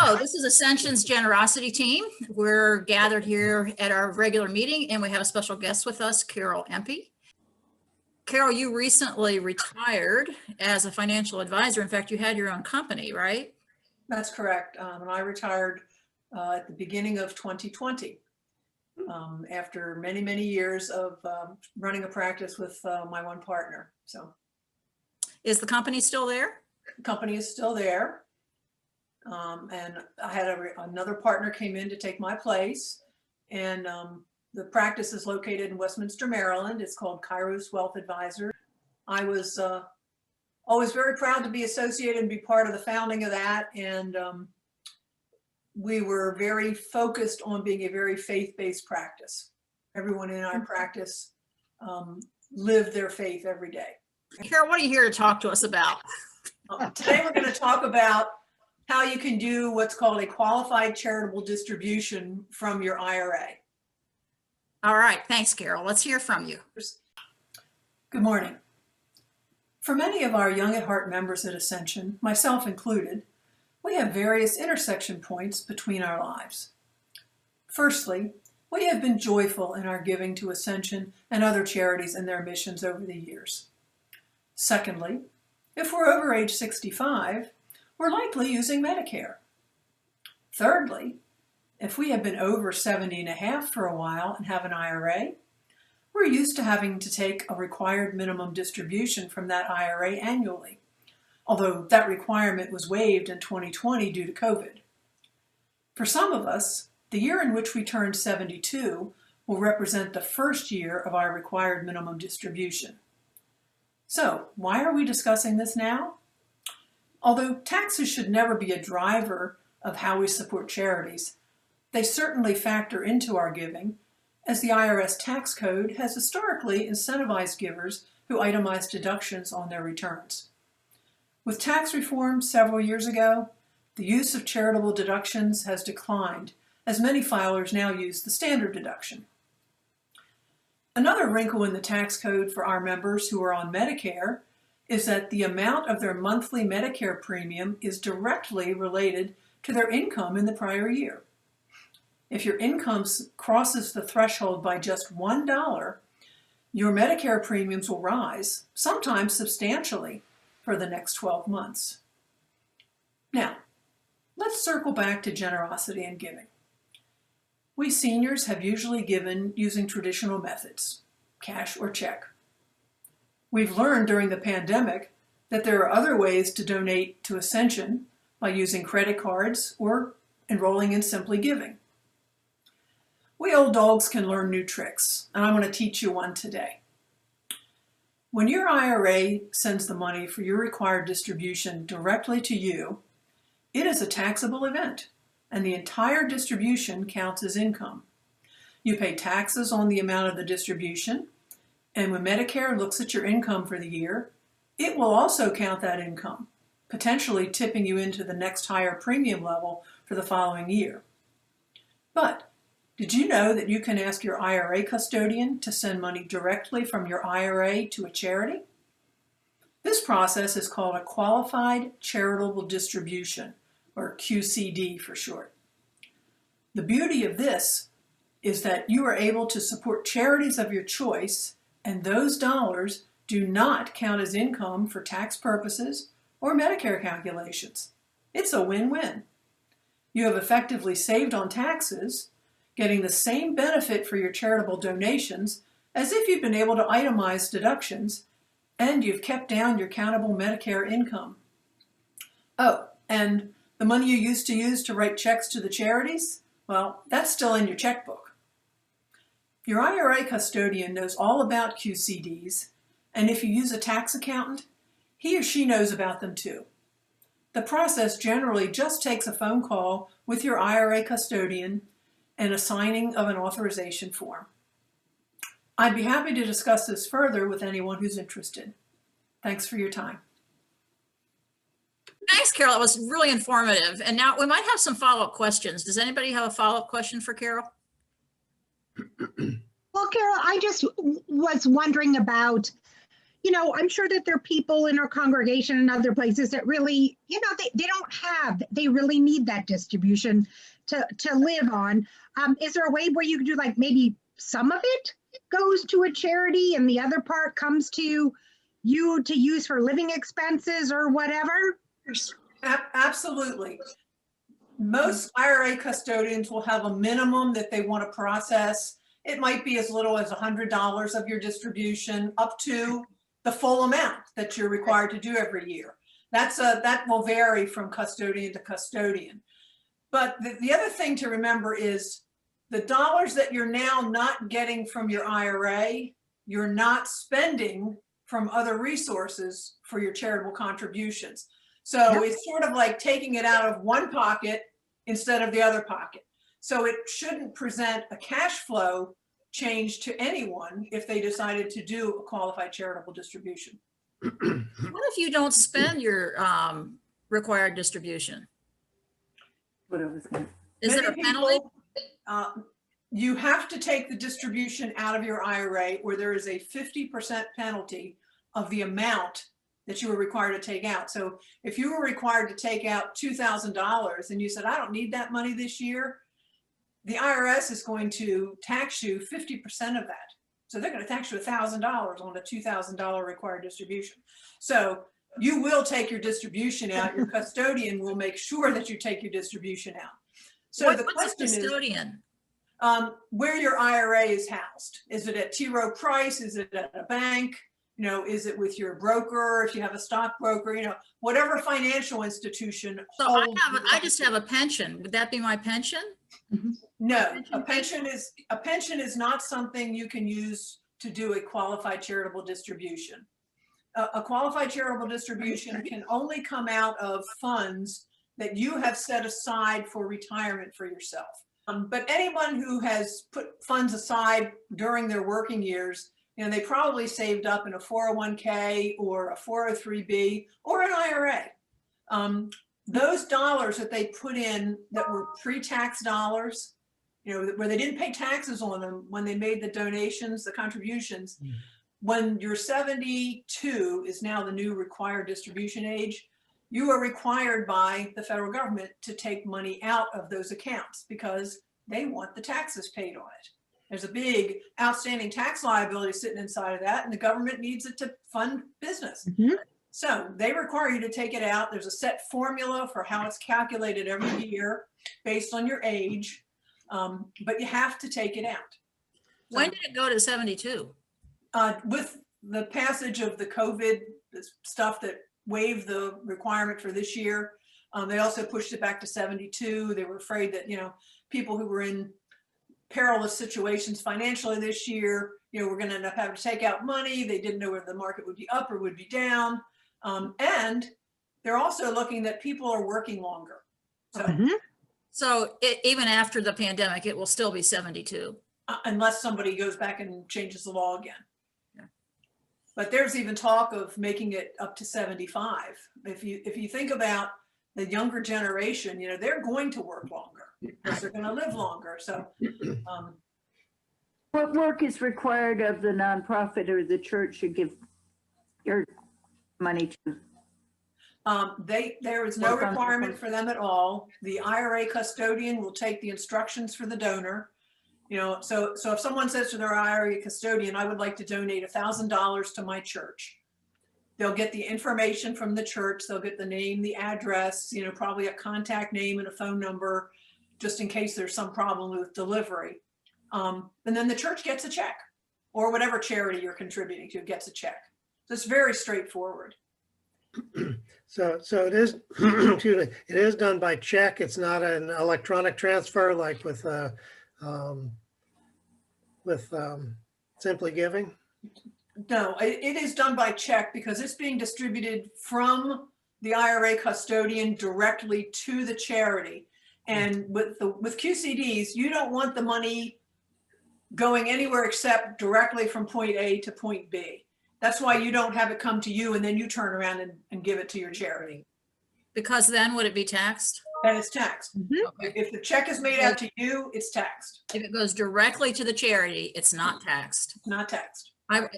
Hello, this is Ascension's Generosity Team. We're gathered here at our regular meeting and we have a special guest with us, Carol Empie. Carol, you recently retired as a financial advisor. In fact, you had your own company, right? That's correct. And I retired at the beginning of 2020 after many, many years of running a practice with my one partner. So, is the company still there? The company is still there. And I had another partner came in to take my place. And the practice is located in Westminster, Maryland. It's called Kairos Wealth Advisor. I was always very proud to be associated and be part of the founding of that. And we were very focused on being a very faith-based practice. Everyone in our practice lived their faith every day. Carol, what are you here to talk to us about? Today we're going to talk about how you can do what's called a qualified charitable distribution from your IRA. All right, thanks, Carol. Let's hear from you. Good morning. For many of our Young at Heart members at Ascension, myself included, we have various intersection points between our lives. Firstly, we have been joyful in our giving to Ascension and other charities and their missions over the years. Secondly, if we're over age 65, we're likely using Medicare. Thirdly, if we have been over 70 and a half for a while and have an IRA, we're used to having to take a required minimum distribution from that IRA annually, although that requirement was waived in 2020 due to COVID. For some of us, the year in which we turned 72 will represent the first year of our required minimum distribution. So, why are we discussing this now? Although taxes should never be a driver of how we support charities, they certainly factor into our giving, as the IRS tax code has historically incentivized givers who itemize deductions on their returns. With tax reform several years ago, the use of charitable deductions has declined, as many filers now use the standard deduction. Another wrinkle in the tax code for our members who are on Medicare is that the amount of their monthly Medicare premium is directly related to their income in the prior year. If your income crosses the threshold by just $1, your Medicare premiums will rise, sometimes substantially, for the next 12 months. Now, let's circle back to generosity and giving. We seniors have usually given using traditional methods, cash or check. We've learned during the pandemic that there are other ways to donate to Ascension by using credit cards or enrolling in Simply Giving. We old dogs can learn new tricks, and I'm going to teach you one today. When your IRA sends the money for your required distribution directly to you, it is a taxable event, and the entire distribution counts as income. You pay taxes on the amount of the distribution, and when Medicare looks at your income for the year, it will also count that income, potentially tipping you into the next higher premium level for the following year. But did you know that you can ask your IRA custodian to send money directly from your IRA to a charity? This process is called a qualified charitable distribution, or QCD for short. The beauty of this is that you are able to support charities of your choice, and those dollars do not count as income for tax purposes or Medicare calculations. It's a win-win. You have effectively saved on taxes, getting the same benefit for your charitable donations as if you've been able to itemize deductions, and you've kept down your countable Medicare income. Oh, and the money you used to use to write checks to the charities, well, that's still in your checkbook. Your IRA custodian knows all about QCDs, and if you use a tax accountant, he or she knows about them too. The process generally just takes a phone call with your IRA custodian and a signing of an authorization form. I'd be happy to discuss this further with anyone who's interested. Thanks for your time. Thanks, Carol. That was really informative. And now we might have some follow-up questions. Does anybody have a follow-up question for Carol? Well, Carol, I just was wondering about, you know, I'm sure that there are people in our congregation and other places that really, you know, they really need that distribution to live on. Is there a way where you could do like maybe some of it goes to a charity and the other part comes to you to use for living expenses or whatever? Absolutely. Most IRA custodians will have a minimum that they want to process. It might be as little as $100 of your distribution up to the full amount that you're required to do every year. That will vary from custodian to custodian. But the other thing to remember is the dollars that you're now not getting from your IRA, you're not spending from other resources for your charitable contributions. So it's sort of like taking it out of one pocket instead of the other pocket. So it shouldn't present a cash flow change to anyone if they decided to do a qualified charitable distribution. What if you don't spend your required distribution? Is there a penalty? You have to take the distribution out of your IRA, or there is a 50% penalty of the amount that you were required to take out. So if you were required to take out $2,000 and you said, I don't need that money this year, the IRS is going to tax you 50% of that. So they're going to tax you $1,000 on a $2,000 required distribution. So you will take your distribution out. Your custodian will make sure that you take your distribution out. So the question is, where your IRA is housed. Is it at T. Rowe Price? Is it at a bank? You know, is it with your broker? If you have a stockbroker, you know, whatever financial institution. So I just have a pension. Would that be my pension? No, a pension is not something you can use to do a qualified charitable distribution. A qualified charitable distribution can only come out of funds that you have set aside for retirement for yourself. But anyone who has put funds aside during their working years, you know, they probably saved up in a 401k or a 403b or an IRA. Those dollars that they put in that were pre-tax dollars, you know, where they didn't pay taxes on them when they made the donations, the contributions, when you're 72 is now the new required distribution age, you are required by the federal government to take money out of those accounts because they want the taxes paid on it. There's a big outstanding tax liability sitting inside of that, and the government needs it to fund business. So they require you to take it out. There's a set formula for how it's calculated every year based on your age, but you have to take it out. So, when did it go to 72? With the passage of the COVID stuff that waived the requirement for this year, they also pushed it back to 72. They were afraid that, you know, people who were in perilous situations financially this year, you know, we're going to end up having to take out money. They didn't know whether the market would be up or would be down. And they're also looking that people are working longer. So, even after the pandemic, it will still be 72. Unless somebody goes back and changes the law again. But there's even talk of making it up to 75. If you think about the younger generation, you know, they're going to work longer because they're going to live longer. So what work is required of the nonprofit or the church you give your money to? There is no requirement for them at all. The IRA custodian will take the instructions for the donor. You know, so if someone says to their IRA custodian, I would like to donate $1,000 to my church, they'll get the information from the church. They'll get the name, the address, you know, probably a contact name and a phone number, just in case there's some problem with delivery. And then the church gets a check, or whatever charity you're contributing to gets a check. So it's very straightforward. So it is, excuse me, it is done by check. It's not an electronic transfer like with Simply Giving. No, it is done by check because it's being distributed from the IRA custodian directly to the charity. And with QCDs, you don't want the money going anywhere except directly from point A to point B. That's why you don't have it come to you and then you turn around and give it to your charity. Because then would it be taxed? Then it's taxed. Okay. If the check is made out to you, it's taxed. If it goes directly to the charity, it's not taxed. Not taxed.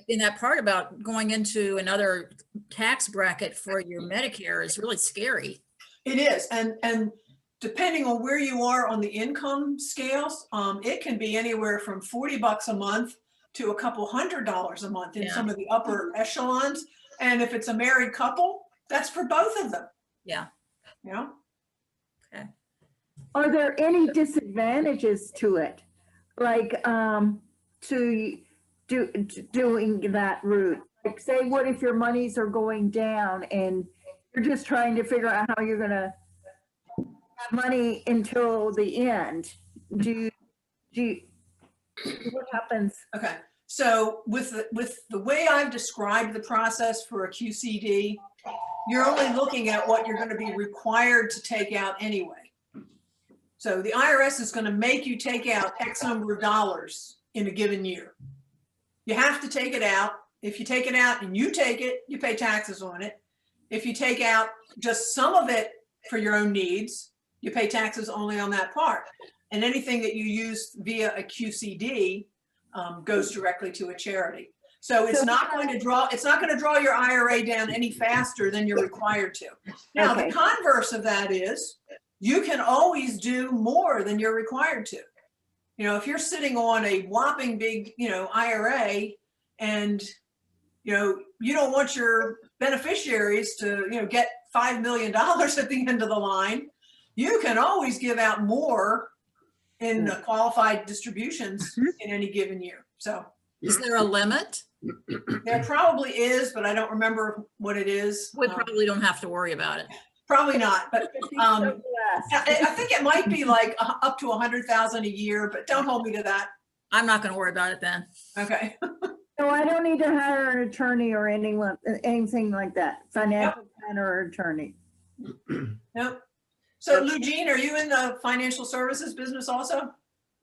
In that part about going into another tax bracket for your Medicare is really scary. It is, and depending on where you are on the income scales, it can be anywhere from $40 a month to a couple $100 a month in Yeah. some of the upper echelons. And if it's a married couple, that's for both of them. Yeah. You know? Are there any disadvantages to it? Like, doing that route? Like, say, what if your monies are going down and you're just trying to figure out how you're gonna have money until the end? What happens? Okay. So with the way I've described the process for a QCD, you're only looking at what you're going to be required to take out anyway. So the IRS is going to make you take out X number of dollars in a given year. You have to take it out. If you take it out and you take it, you pay taxes on it. If you take out just some of it for your own needs, you pay taxes only on that part. And anything that you use via a QCD goes directly to a charity. So it's not going to draw your IRA down any faster than you're required to. Now, Okay. the converse of that is you can always do more than you're required to. You know, if you're sitting on a whopping big, IRA and, you don't want your beneficiaries to, get $5 million at the end of the line, you can always give out more in qualified distributions in any given year. So Is there a limit? there probably is, but I don't remember what it is. We probably don't have to worry about it. Probably not, but I Yes. think it might be like up to 100,000 a year, but don't hold me to that. I'm not going to worry about it then. Okay. So I don't need to hire an attorney or anything like that, financial planner or attorney. Nope. So Lou Jean, are you in the financial services business also?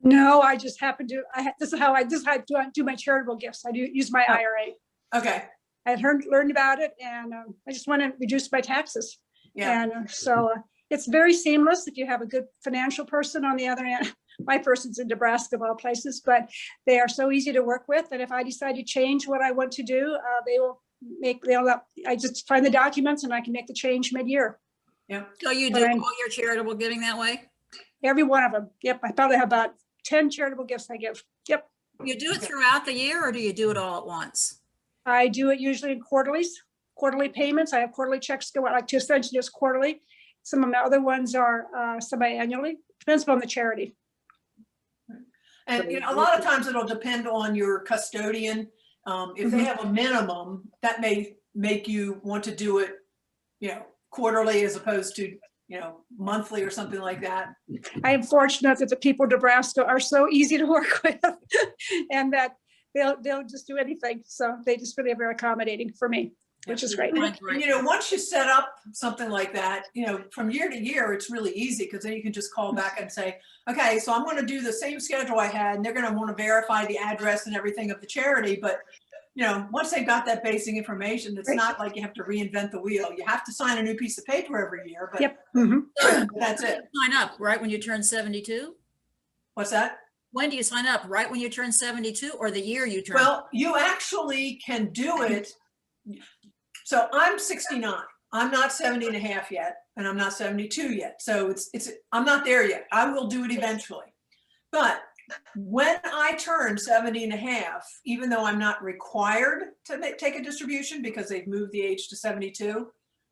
No, I just happen to, this is how I do my charitable gifts. I do use my IRA. Okay. I had learned about it and I just want to reduce my taxes. Yeah. And so it's very seamless if you have a good financial person on the other end. My person's in Nebraska of all places, but they are so easy to work with. And if I decide to change what I want to do, I just find the documents and I can make the change mid-year. Yeah. So you do all your charitable giving that way? Every one of them. Yep. I probably have about 10 charitable gifts I give. Yep. You do it throughout the year or do you do it all at once? I do it usually in quarterly payments. I have quarterly checks go out, like to Ascension just quarterly. Some of my other ones are semi-annually. Depends upon the charity. And a lot of times it'll depend on your custodian. If they have a minimum, that may make you want to do it, quarterly as opposed to, monthly or something like that. I am fortunate that the people of Nebraska are so easy to work with and that they'll just do anything. So they just really are very accommodating for me, which is great. And, once you set up something like that, from year to year, it's really easy because then you can just call back and say, okay, so I'm going to do the same schedule I had and they're going to want to verify the address and everything of the charity. But, once they've got that basic information, it's not like you have to reinvent the wheel. You have to sign a new piece of paper every year, but Yep. Mhm. that's it. Sign up right when you turn 72? What's that? When do you sign up? Right when you turn 72 or the year you turn? Well, you actually can do it. So I'm 69. I'm not 70 and a half yet, and I'm not 72 yet. So I'm not there yet. I will do it eventually. But when I turn 70 and a half, even though I'm not required to take a distribution because they've moved the age to 72,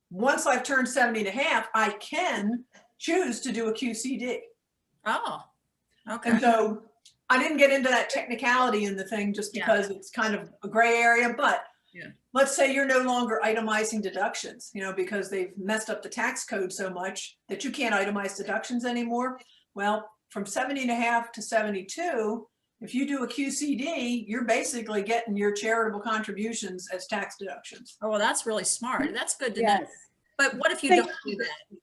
once I've turned 70 and a half, I can choose to do a QCD. Oh, okay. And so I didn't get into that technicality in the thing just because it's kind of a gray area, but let's say you're no longer itemizing deductions, because they've messed up the tax code so much that you can't itemize deductions anymore. Well, from 70 and a half to 72, if you do a QCD, you're basically getting your charitable contributions as tax deductions. Oh, well, that's really smart. That's good to know. Yes. But what if you don't do that?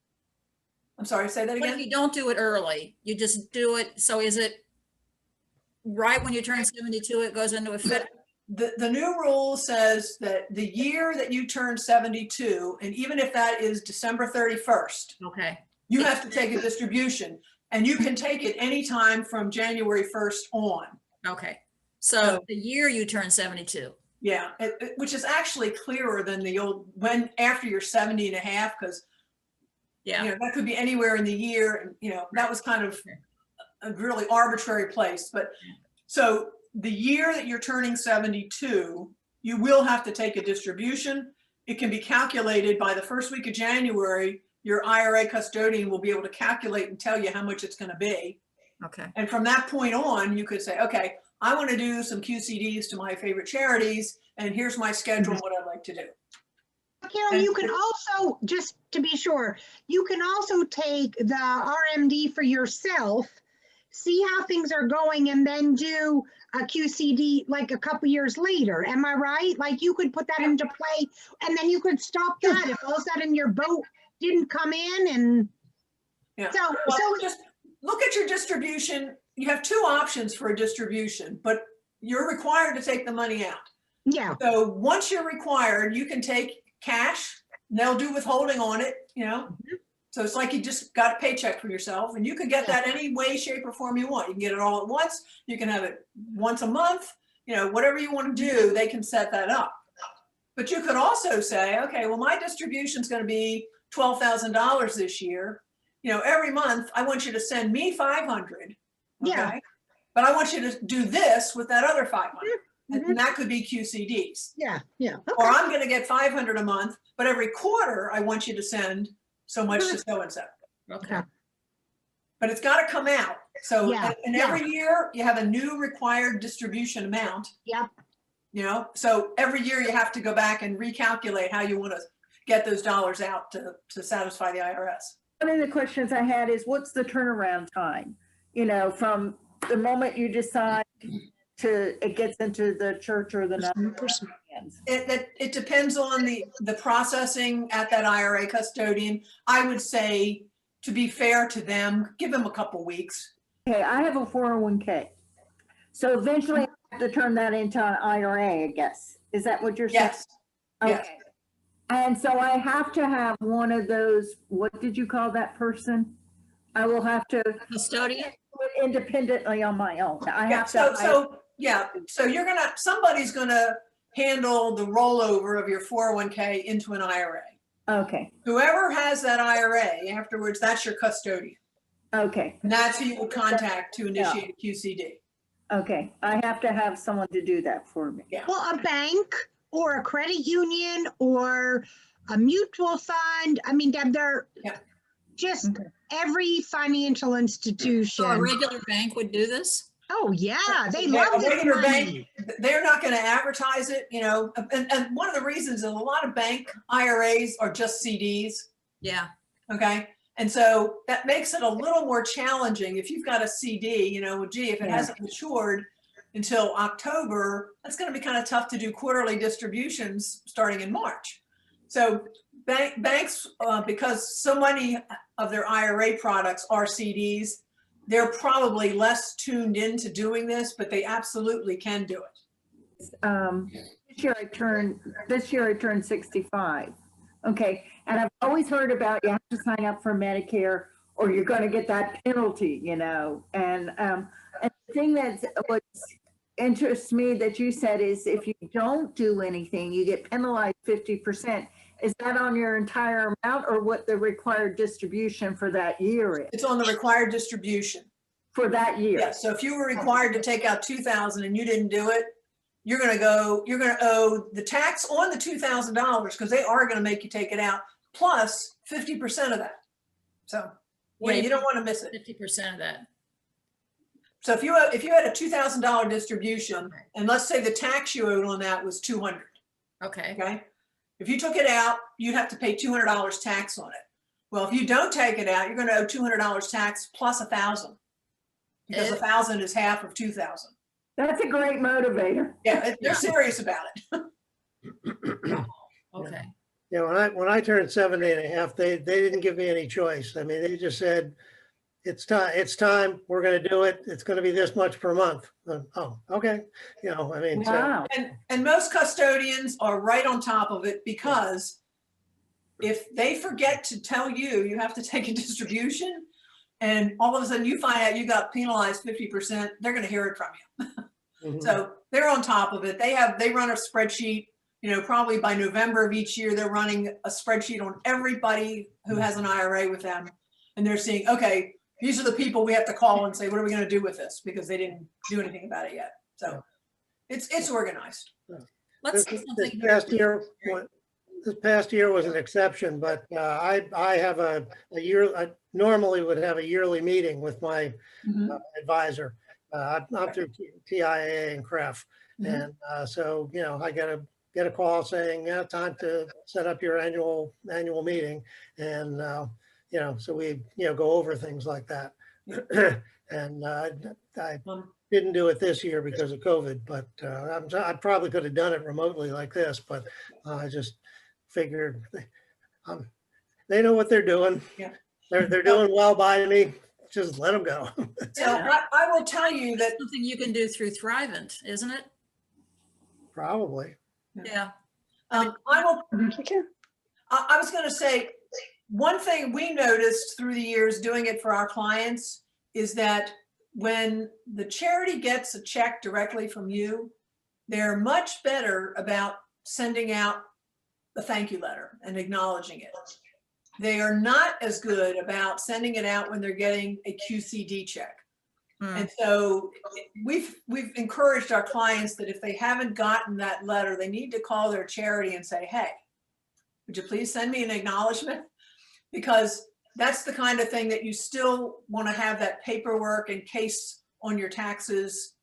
I'm sorry, say that What if again? you don't do it early? You just do it. So is it right when you turn 72, it goes into effect? The new rule says that the year that you turn 72, and even if that is December 31st, Okay. you have to take a distribution, and you can take it anytime from January 1st on. Okay. So the year you turn 72. Yeah, which is actually clearer than the old, when, after you're 70 and a half, because, Yeah. you know, that could be anywhere in the year. And, you know, that was kind of a really arbitrary place. But so the year that you're turning 72, you will have to take a distribution. It can be calculated by the first week of January. Your IRA custodian will be able to calculate and tell you how much it's going to be. Okay. And from that point on, you could say, okay, I want to do some QCDs to my favorite charities, and here's my schedule, what I'd like to do. Carol, you can also, just to be sure, you can also take the RMD for yourself, see how things are going, and then do a QCD like a couple years later. Am I right? Like you could put that into play, and then you could stop that if all of a sudden your boat didn't come in. And Yeah. so, Well, just look at your distribution. You have two options for a distribution, but you're required to take the money out. yeah, So once you're required, you can take cash. They'll do withholding on it, you know. So it's like you just got a paycheck for yourself, and you can get that any way, shape, or form you want. You can get it all at once. You can have it once a month. You know, whatever you want to do, they can set that up. But you could also say, okay, well, my distribution is going to be $12,000 this year. You know, every month I want you to send me 500. Yeah. Okay? But I want you to do this with that other 500. And that could be QCDs. yeah, yeah. Or Okay. I'm going to get 500 a month, but every quarter I want you to send so much to so and so. Okay. But it's got to come out. So, Yeah, and every year you have a new required distribution amount. Yep. You know, so every year you have to go back and recalculate how you want to get those dollars out to satisfy the IRS. One of the questions I had is what's the turnaround time? You know, from the moment you decide to it gets into the church or the non-person hands. It depends on the processing at that IRA custodian. I would say, to be fair to them, give them a couple weeks. Okay, I have a 401k. So eventually I have to turn that into an IRA, I guess. Is that what you're saying? Yes. Yes. Okay. And so I have to have one of those, what did you call that person? I will have to do Custodian? it independently on my own. I Yeah, have to. so somebody's gonna handle the rollover of your 401k into an IRA. Okay, Whoever has that IRA afterwards, that's your custodian. okay, And that's who you would contact to initiate a QCD. okay. I have to have someone to do that for me. Yeah. Well, a bank or a credit union or a mutual fund. I mean, Deb, they're Yeah. just every financial institution. So a regular bank would do this? Oh, yeah, they Yeah, love a this regular money. bank, they're not going to advertise it, you know, and one of the reasons is a lot of bank IRAs are just CDs. Yeah. Okay. And so that makes it a little more challenging. If you've got a CD, you know, gee, if it Yeah. hasn't matured until October, that's going to be kind of tough to do quarterly distributions starting in March. So banks, because so many of their IRA products are CDs, they're probably less tuned into doing this, but they absolutely can do it. This year I turned 65. Okay, and I've always heard about you have to sign up for Medicare or you're going to get that penalty, you know. And the thing that what interests me that you said is if you don't do anything, you get penalized 50%. Is that on your entire amount or what the required distribution for that year is? It's on the required distribution. For that year? Yes. So if you were required to take out $2,000 and you didn't do it, you're going to owe the tax on the $2,000 because they are going to make you take it out plus 50% of that. So yeah, you don't want to miss it. 50% of that. So if you had a $2,000 distribution and let's say the tax you owed on that was $200. Okay. Okay. If you took it out, you'd have to pay $200 tax on it. Well, if you don't take it out, you're going to owe $200 tax plus $1,000 because $1,000 is half of $2,000. That's a great motivator. Yeah, they're serious about it. Okay. Yeah, when I turned 70 and a half, they didn't give me any choice. I mean, they just said, it's time, we're going to do it. It's going to be this much per month. Oh, okay. You know, I mean, Wow. And most custodians are right on top of it because if they forget to tell you, you have to take a distribution and all of a sudden you find out you got penalized 50%, they're going to hear it from you. Mhm. So they're on top of it. They run a spreadsheet, probably by November of each year, they're running a spreadsheet on everybody who has an IRA with them. And they're seeing, okay, these are the people we have to call and say, what are we going to do with this? Because they didn't do anything about it yet. So it's organized. Let's This say something. this past year was an exception, but I have a year, I normally would have a yearly meeting with my Mhm. advisor. I'm through TIAA and CREF. Mhm. And so, I get a call saying, yeah, time to set up your annual meeting. And, so we, go over things like that. And I didn't do it this year because of COVID, but I probably could have done it remotely like this, but I just figured they know what they're doing. Yeah. They're doing well by me. Just let them go. So I will tell you that Something you can do through Thrivent, isn't it? Probably. Yeah. I will. Okay. I was going to say, one thing we noticed through the years doing it for our clients is that when the charity gets a check directly from you, they're much better about sending out a thank you letter and acknowledging it. They are not as good about sending it out when they're getting a QCD check. And so we've encouraged our clients that if they haven't gotten that letter, they need to call their charity and say, hey, would you please send me an acknowledgement? Because that's the kind of thing that you still want to have that paperwork in case on your taxes,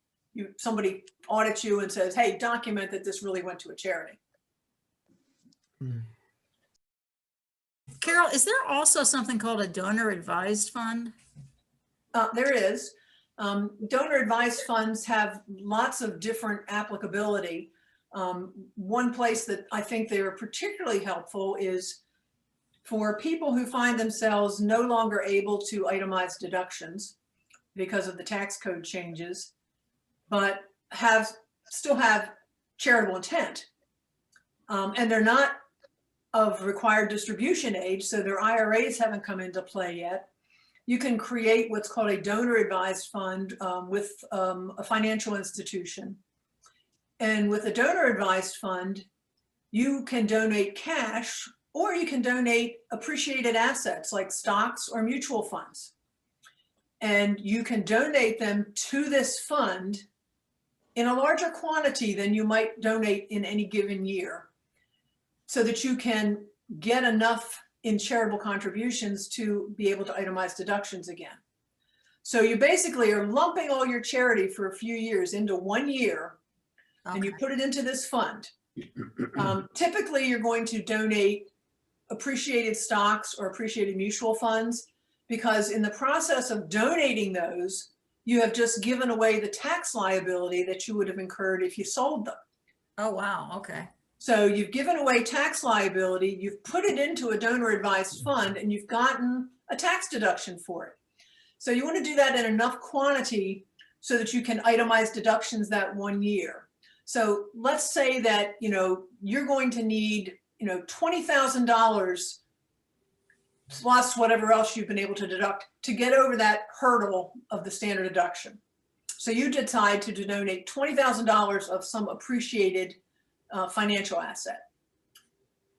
somebody audits you and says, hey, document that this really went to a charity. Carol, is there also something called a donor advised fund? There is. Donor advised funds have lots of different applicability. One place that I think they are particularly helpful is for people who find themselves no longer able to itemize deductions because of the tax code changes, but still have charitable intent. And they're not of required distribution age, so their IRAs haven't come into play yet. You can create what's called a donor advised fund with a financial institution. And with a donor advised fund, you can donate cash or you can donate appreciated assets like stocks or mutual funds. And you can donate them to this fund in a larger quantity than you might donate in any given year, so that you can get enough in charitable contributions to be able to itemize deductions again. So you basically are lumping all your charity for a few years into 1 year, and you put it into this fund. Typically, you're going to donate appreciated stocks or appreciated mutual funds, because in the process of donating those, you have just given away the tax liability that you would have incurred if you sold them. Oh, wow. Okay. So you've given away tax liability, you've put it into a donor advised fund, and you've gotten a tax deduction for it. So you want to do that in enough quantity so that you can itemize deductions that 1 year. So let's say that, you're going to need, $20,000 plus whatever else you've been able to deduct to get over that hurdle of the standard deduction. So you decide to donate $20,000 of some appreciated financial asset.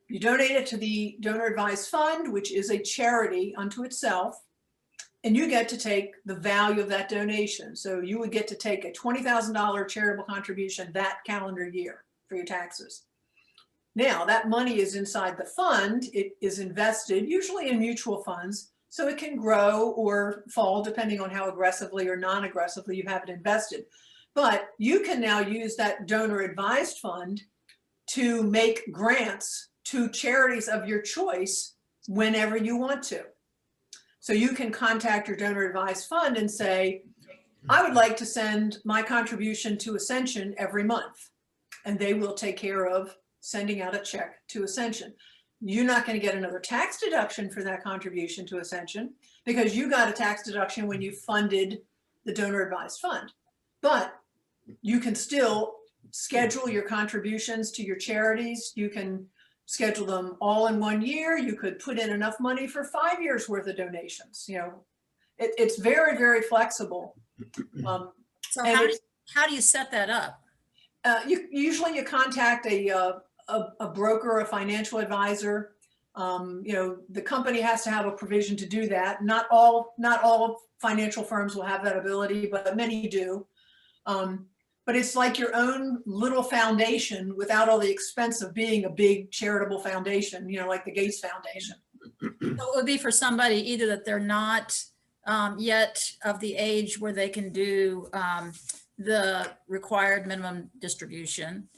You donate it to the donor advised fund, which is a charity unto itself, and you get to take the value of that donation. So you would get to take a $20,000 charitable contribution that calendar year for your taxes. Now that money is inside the fund. It is invested usually in mutual funds, so it can grow or fall depending on how aggressively or non-aggressively you have it invested. But you can now use that donor advised fund to make grants to charities of your choice whenever you want to. So you can contact your donor advised fund and say, I would like to send my contribution to Ascension every month. And they will take care of sending out a check to Ascension. You're not going to get another tax deduction for that contribution to Ascension because you got a tax deduction when you funded the donor advised fund. But you can still schedule your contributions to your charities. You can schedule them all in 1 year. You could put in enough money for 5 years worth of donations. It's very, very flexible. So And how do you set that up? Usually you contact a broker or a financial advisor. You know, the company has to have a provision to do that. Not all financial firms will have that ability, but many do. But it's like your own little foundation without all the expense of being a big charitable foundation, you know, like the Gates Foundation. So it would be for somebody either that they're not yet of the age where they can do the required minimum distribution,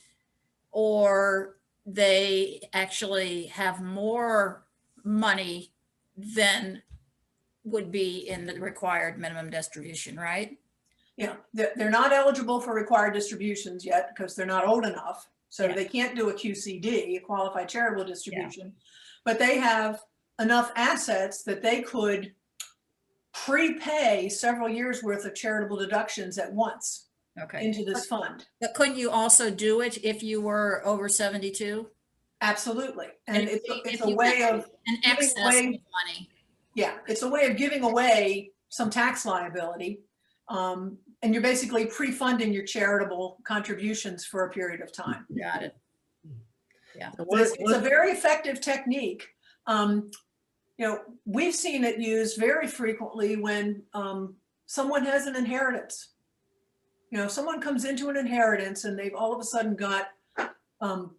or they actually have more money than would be in the required minimum distribution, right? Yeah, they're not eligible for required distributions yet because they're not old enough. So Yeah. they can't do a QCD, a qualified charitable distribution, but they have enough assets that they could prepay several years worth of charitable deductions at once Okay. into this fund. But couldn't you also do it if you were over 72? Absolutely. And if it's a you way had of an giving excess of away, money. yeah, it's a way of giving away some tax liability. And you're basically pre-funding your charitable contributions for a period of time. Got it. Yeah. So It's a very effective technique. You know, we've seen it used very frequently when someone has an inheritance. You know, someone comes into an inheritance and they've all of a sudden got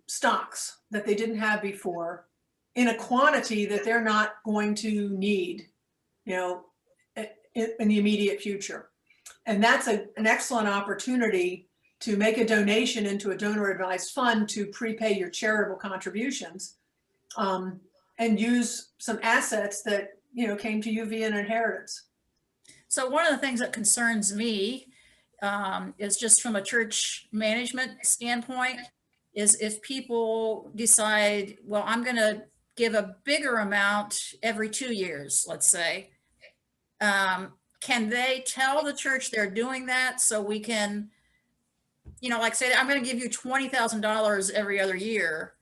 stocks that they didn't have before in a quantity that they're not going to need, you know, in the immediate future. And that's an excellent opportunity to make a donation into a donor advised fund to prepay your charitable contributions and use some assets that, you know, came to you via an inheritance. So one of the things that concerns me is just from a church management standpoint, is if people decide, well, I'm going to give a bigger amount every 2 years, let's say. Can they tell the church they're doing that so we can, you know, like say, I'm going to give you $20,000 every other year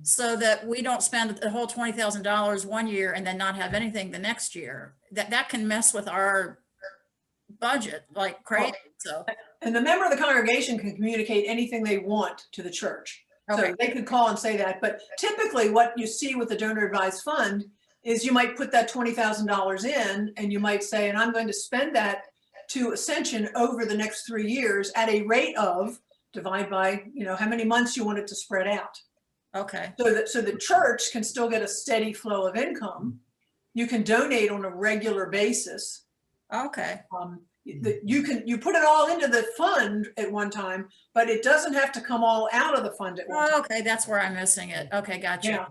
so that we don't spend the whole $20,000 one year and then not have anything the next year? That can mess with our budget like crazy. So, And the member of the congregation can communicate anything they want to the church. okay. So they could call and say that. But typically what you see with the donor advised fund is you might put that $20,000 in and you might say, and I'm going to spend that to Ascension over the next 3 years at a rate of, divide by, you know, how many months you want it to spread out. Okay. So the church can still get a steady flow of income. You can donate on a regular basis. Okay. You put it all into the fund at one time, but it doesn't have to come all out of the fund at one time. Oh, okay. That's where I'm missing it. Okay. Gotcha. Yeah.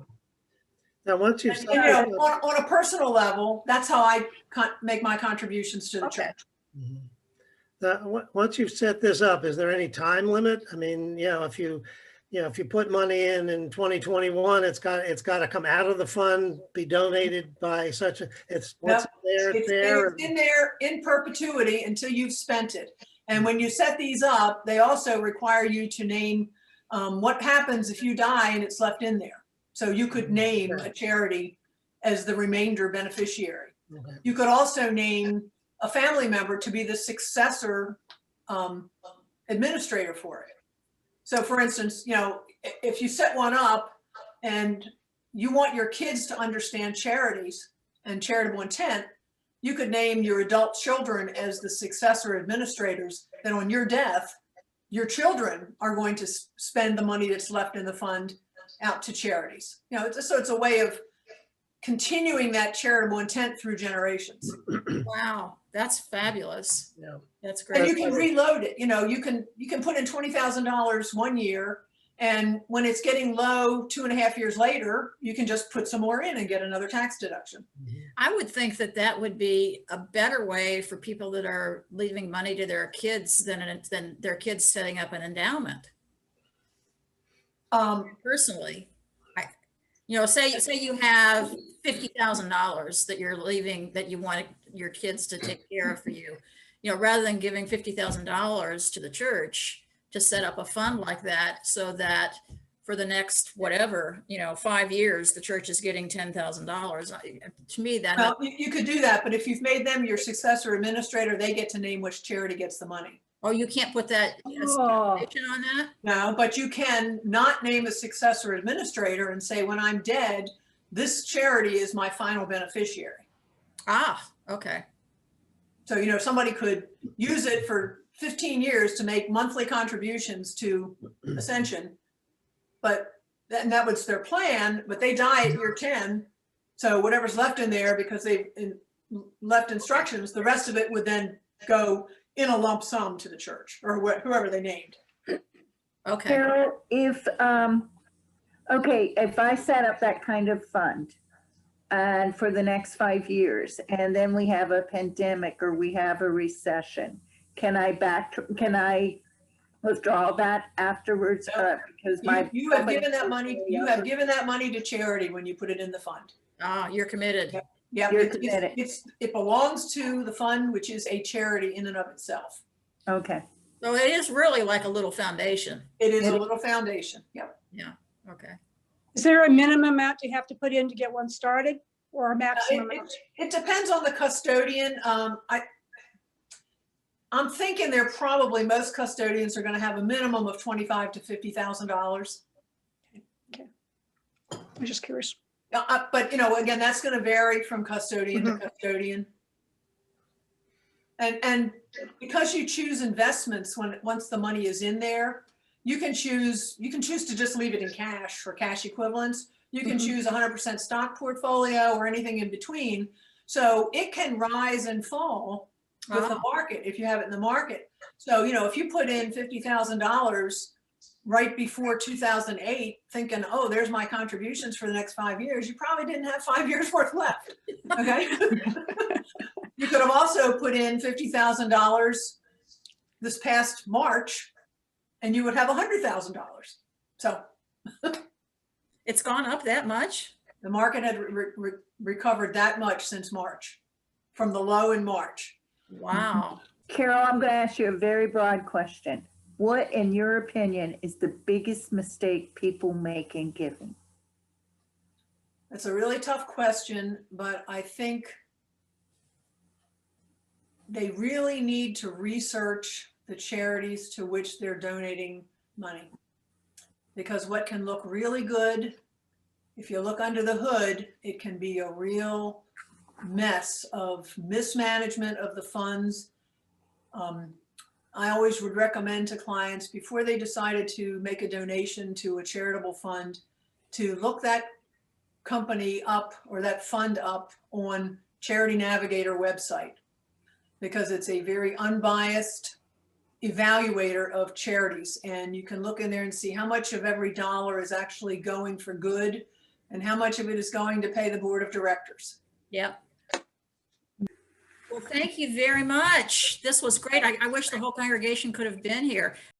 Now, once you've And, set you know, this up- on a personal level, that's how I make my contributions to the Okay. church. Once you've set this up, is there any time limit? I mean, you know, if you put money in 2021, it's got to come out of the fund, be donated by such a, it's once it's there. It's in there in perpetuity until you've spent it. And when you set these up, they also require you to name what happens if you die and it's left in there. So you could name a charity as the remainder beneficiary. Okay. You could also name a family member to be the successor administrator for it. So for instance, you know, if you set one up and you want your kids to understand charities and charitable intent, you could name your adult children as the successor administrators. Then on your death, your children are going to spend the money that's left in the fund out to charities. You know, so it's a way of continuing that charitable intent through generations. Wow. That's fabulous. Yeah. That's And great. you can reload it. You know, you can put in $20,000 one year, and when it's getting low 2.5 years later, you can just put some more in and get another tax deduction. I would think that would be a better way for people that are leaving money to their kids than their kids setting up an endowment. Personally, say you have $50,000 that you're leaving that you want your kids to take care of for you, rather than giving $50,000 to the church to set up a fund like that, so that for the next, 5 years, the church is getting $10,000. To me, Well, you could do that, but if you've made them your successor administrator, they get to name which charity gets the money. Oh, you can't put that Oh. stipulation on that? No, but you can not name a successor administrator and say, when I'm dead, this charity is my final beneficiary. Ah, okay. So, you know, somebody could use it for 15 years to make monthly contributions to Ascension, but that was their plan, but they die at year 10. So whatever's left in there, because they've left instructions, the rest of it would then go in a lump sum to the church or whoever they named. Okay. Carol, if, okay, if I set up that kind of fund and for the next 5 years, and then we have a pandemic or we have a recession, can I withdraw that afterwards? Because my. You have given that money, you have given that money to charity when you put it in the fund. Ah, you're committed. Yep. Yeah, You're committed. it belongs to the fund, which is a charity in and of itself. Okay, So it is really like a little foundation. It is a little foundation. Yep. Yeah. Okay. Is there a minimum amount you have to put in to get one started or a maximum amount? It depends on the custodian. I'm thinking most custodians are going to have a minimum of $25,000 to $50,000. I'm just curious. But you know, again, that's going to vary from custodian to custodian. And because you choose investments once the money is in there, you can choose to just leave it in cash for cash equivalents. You can choose 100% stock portfolio or anything in between. So it can rise and fall with the market if you have it in the market. So, you know, if you put in $50,000 right before 2008, thinking, oh, there's my contributions for the next 5 years, you probably didn't have 5 years worth left. Okay. You could have also put in $50,000 this past March and you would have $100,000. So It's gone up that much? the market had recovered that much since March, from the low in March. Wow. Carol, I'm going to ask you a very broad question. What, in your opinion, is the biggest mistake people make in giving? That's a really tough question, but I think they really need to research the charities to which they're donating money. Because what can look really good, if you look under the hood, it can be a real mess of mismanagement of the funds. I always would recommend to clients before they decided to make a donation to a charitable fund to look that company up or that fund up on Charity Navigator website, because it's a very unbiased evaluator of charities, and you can look in there and see how much of every dollar is actually going for good and how much of it is going to pay the board of directors. Yep. Well, thank you very much. This was great. I wish the whole congregation could have been here.